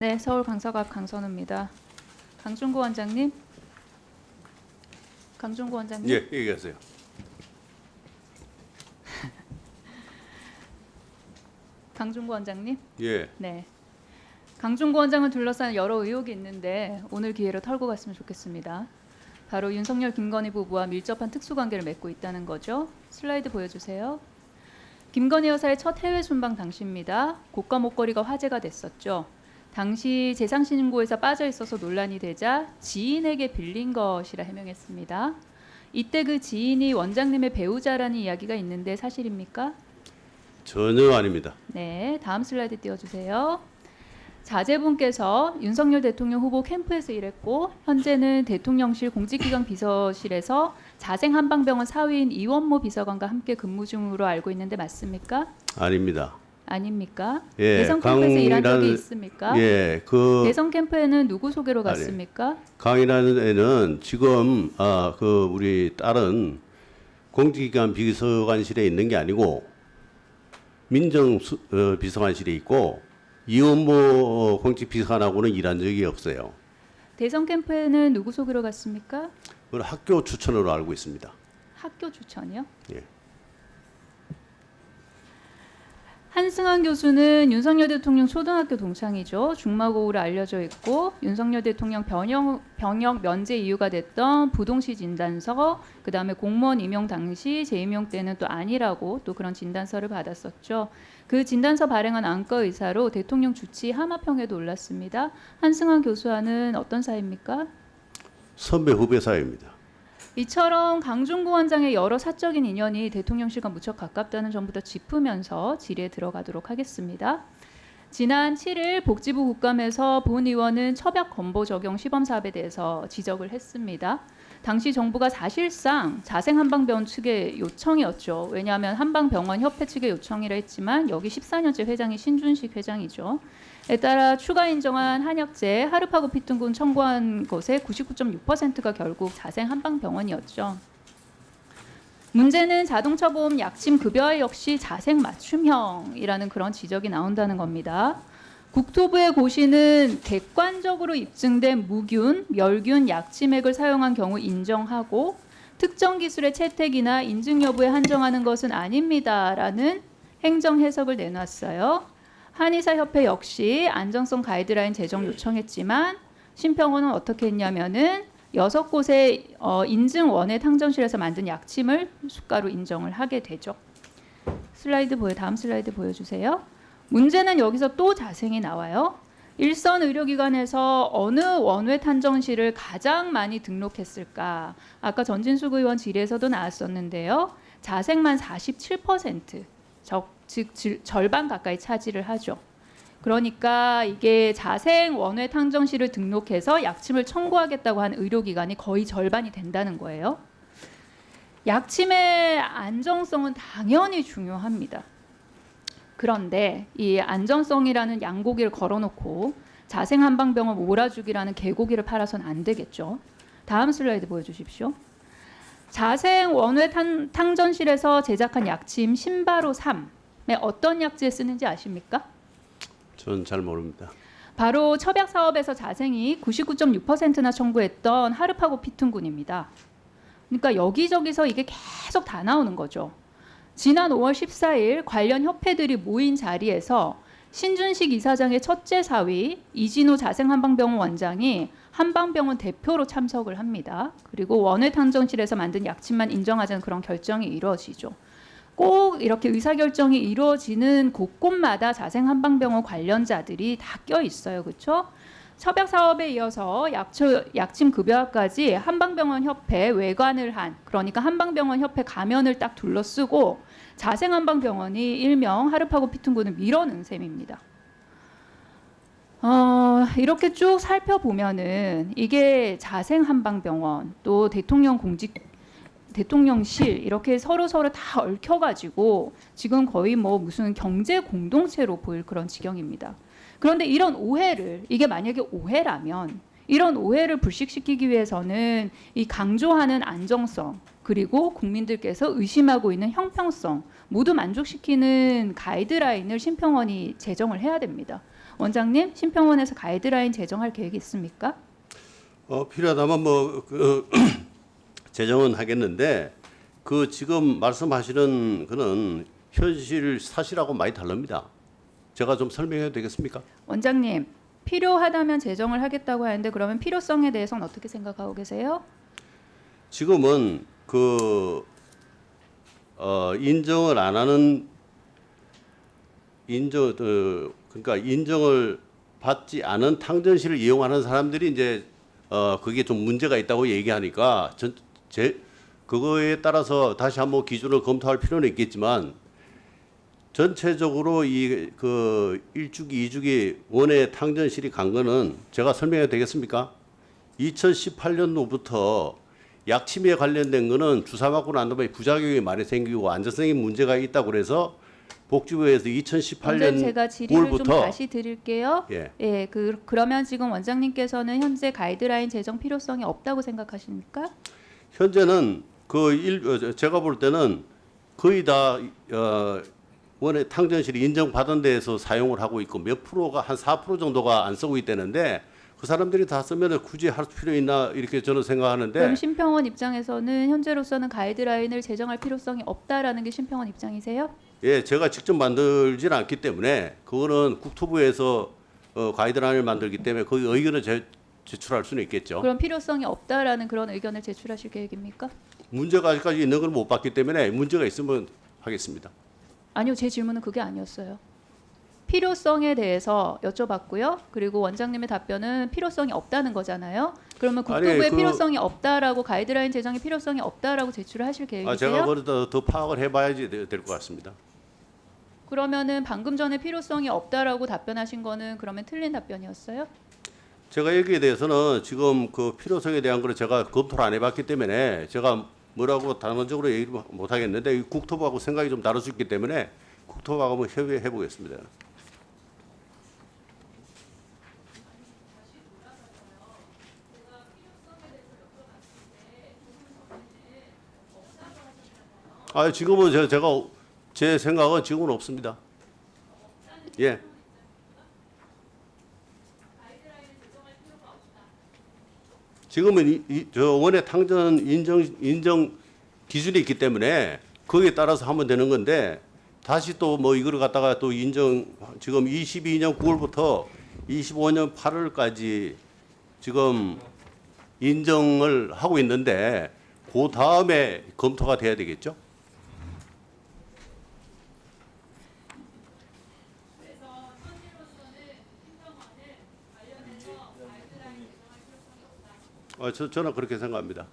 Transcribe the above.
네, 서울 강서갑 강선우입니다. 강준구 원장님. 강준구 원장님. 예, 얘기하세요. 강준구 원장님. 예, 네. 강준구 원장을 둘러싼 여러 의혹이 있는데 오늘 기회로 털고 갔으면 좋겠습니다. 바로 윤석열 김건희 부부와 밀접한 특수관계를 맺고 있다는 거죠. 슬라이드 보여주세요. 김건희 여사의 첫 해외 순방 당시입니다. 고가 목걸이가 화제가 됐었죠. 당시 재상신고에서 빠져 있어서 논란이 되자 지인에게 빌린 것이라 해명했습니다. 이때 그 지인이 원장님의 배우자라는 이야기가 있는데 사실입니까? 전혀 아닙니다. 네, 다음 슬라이드 띄워주세요. 자제분께서 윤석열 대통령 후보 캠프에서 일했고 현재는 대통령실 공직기강 비서실에서 자생한방병원 사위인 이원모 비서관과 함께 근무 중으로 알고 있는데 맞습니까? 아닙니다. 아닙니까? 예, 대선 캠프에서 일한 적이 강이라는- 있습니까? 예, 그 대선 캠프에는 누구 소개로 갔습니까? 강이라는 애는 지금 우리 딸은 공직기관 비서관실에 있는 게 아니고 비서관실에 있고 이원모 공직비서관하고는 일한 적이 없어요. 대선 캠프에는 누구 소개로 갔습니까? 그건 학교 추천으로 알고 있습니다. 학교 추천이요? 예. 한승환 교수는 윤석열 대통령 초등학교 동창이죠. 중마고우로 알려져 있고 윤석열 대통령 병역 면제 이유가 됐던 부동시 진단서, 그다음에 공무원 임용 당시 재임용 때는 또 아니라고 또 그런 진단서를 받았었죠. 그 진단서 발행한 안과 의사로 대통령 주치 하마평에도 올랐습니다. 한승환 교수와는 어떤 사이입니까? 선배 후배 사이입니다. 이처럼 강준구 원장의 여러 사적인 인연이 대통령실과 무척 가깝다는 점부터 짚으면서 질의에 들어가도록 하겠습니다. 지난 7일 복지부 국감에서 본 의원은 처벽 건보 적용 시범 사업에 대해서 지적을 했습니다. 당시 정부가 사실상 자생한방병원 측의 요청이었죠. 왜냐하면 한방병원 협회 측의 요청이라 했지만 여기 14년째 회장이 신준식 회장이죠. 에 따라 추가 인정한 한약재 하르파고 피톤군 청구한 것의 99.6%가 결국 자생한방병원이었죠. 문제는 자동차 보험 약침 급여화 역시 자생 맞춤형이라는 그런 지적이 나온다는 겁니다. 국토부의 고시는 객관적으로 입증된 무균, 멸균 약침액을 사용한 경우 인정하고 특정 기술의 채택이나 인증 여부에 한정하는 것은 아닙니다라는 행정 해석을 내놨어요. 한의사협회 역시 안정성 가이드라인 제정 요청했지만 심평원은 어떻게 했냐면은 6곳의 인증원의 탕정실에서 만든 약침을 수가로 인정을 하게 되죠. 다음 슬라이드 보여주세요. 문제는 여기서 또 자생이 나와요. 일선 의료기관에서 어느 원외 탕정실을 가장 많이 등록했을까? 아까 전진숙 의원 질의에서도 나왔었는데요. 자생만 47%, 즉 절반 가까이 차지를 하죠. 그러니까 이게 자생 원외 탕정실을 등록해서 약침을 청구하겠다고 한 의료기관이 거의 절반이 된다는 거예요. 약침의 안정성은 당연히 중요합니다. 그런데 이 안전성이라는 양고기를 걸어놓고 자생한방병원 몰아주기라는 개고기를 팔아서는 안 되겠죠. 다음 슬라이드 보여주십시오. 자생 원외 탕전실에서 제작한 약침 신바로 3에 어떤 약재에 쓰는지 아십니까? 전 잘 모릅니다. 바로 첩약 사업에서 자생이 99.6%나 청구했던 하르파고 피툰군입니다. 그러니까 여기저기서 이게 계속 다 나오는 거죠. 지난 5월 14일 관련 협회들이 모인 자리에서 신준식 이사장의 첫째 사위 이진우 자생한방병원 원장이 한방병원 대표로 참석을 합니다. 그리고 원외 탕정실에서 만든 약침만 인정하자는 그런 결정이 이루어지죠. 꼭 이렇게 의사결정이 이루어지는 곳곳마다 자생한방병원 관련자들이 다 껴 있어요. 그렇죠? 첩약 사업에 이어서 약침 급여화까지 한방병원 협회 외관을 한, 그러니까 한방병원 협회 가면을 딱 둘러쓰고 자생한방병원이 일명 하르파고 피툰군을 밀어넣은 셈입니다. 이렇게 쭉 살펴보면은 이게 자생한방병원 또 대통령실 이렇게 서로 다 얽혀가지고 지금 거의 뭐 무슨 경제 공동체로 보일 그런 지경입니다. 그런데 이런 오해를, 이게 만약에 오해라면 이런 오해를 불식시키기 위해서는 이 강조하는 안정성 그리고 국민들께서 의심하고 있는 형평성 모두 만족시키는 가이드라인을 심평원이 제정을 해야 됩니다. 원장님, 심평원에서 가이드라인 제정할 계획이 있습니까? 필요하다면 제정은 하겠는데 그 지금 말씀하시는 그는 현실 사실하고 많이 다릅니다. 제가 좀 설명해도 되겠습니까? 원장님, 필요하다면 제정을 하겠다고 하는데 그러면 필요성에 대해서는 어떻게 생각하고 계세요? 지금은 인정을 안 하는 그러니까 인정을 받지 않은 탕전실을 이용하는 사람들이 이제 그게 좀 문제가 있다고 얘기하니까 그거에 따라서 다시 한번 기준을 검토할 필요는 있겠지만 전체적으로 이 그 1주기, 2주기 원외 탕전실이 간 거는 제가 설명해도 되겠습니까? 2018년도부터 약침에 관련된 거는 주사 맞고 난 다음에 부작용이 많이 생기고 안전성에 문제가 있다고 그래서 복지부에서 원장님, 2018년 제가 질의를 좀 9월부터 다시 드릴게요. 예. 그러면 지금 원장님께서는 현재 가이드라인 제정 필요성이 없다고 생각하십니까? 현재는 제가 볼 때는 거의 다 원래 탕전실이 인정받은 데에서 사용을 하고 있고 몇 프로가 한 4% 정도가 안 쓰고 있다는데 그 사람들이 다 쓰면 굳이 할 필요 있나 이렇게 저는 생각하는데 그럼 심평원 입장에서는 현재로서는 가이드라인을 제정할 필요성이 없다라는 게 심평원 입장이세요? 예, 제가 직접 만들지는 않기 때문에 그거는 국토부에서 가이드라인을 만들기 때문에 거기 의견을 제출할 수는 있겠죠. 그럼 필요성이 없다라는 그런 의견을 제출하실 계획입니까? 문제가 아직까지 있는 걸 못 봤기 때문에 문제가 있으면 하겠습니다. 아니요, 제 질문은 그게 아니었어요. 필요성에 대해서 여쭤봤고요. 그리고 원장님의 답변은 필요성이 없다는 거잖아요. 그러면 국토부에 필요성이 없다라고 가이드라인 제정의 필요성이 없다라고 제출을 하실 계획이세요? 제가 그걸 더 파악을 해봐야지 될 것 같습니다. 그러면은 방금 전에 필요성이 없다라고 답변하신 거는 그러면 틀린 답변이었어요? 제가 여기에 대해서는 지금 그 필요성에 대한 걸 제가 검토를 안 해봤기 때문에 제가 뭐라고 단언적으로 얘기를 못 하겠는데 국토부하고 생각이 좀 다를 수 있기 때문에 국토부하고 한번 협의해 보겠습니다. 지금은 제가 제 생각은 지금은 없습니다. 예. 지금은 저 원외 탕전 인정 기준이 있기 때문에 거기에 따라서 하면 되는 건데 다시 또 뭐 이걸 갖다가 또 인정 지금 22년 9월부터 25년 8월까지 지금 인정을 하고 있는데 그 다음에 검토가 돼야 되겠죠. 저는 그렇게 생각합니다.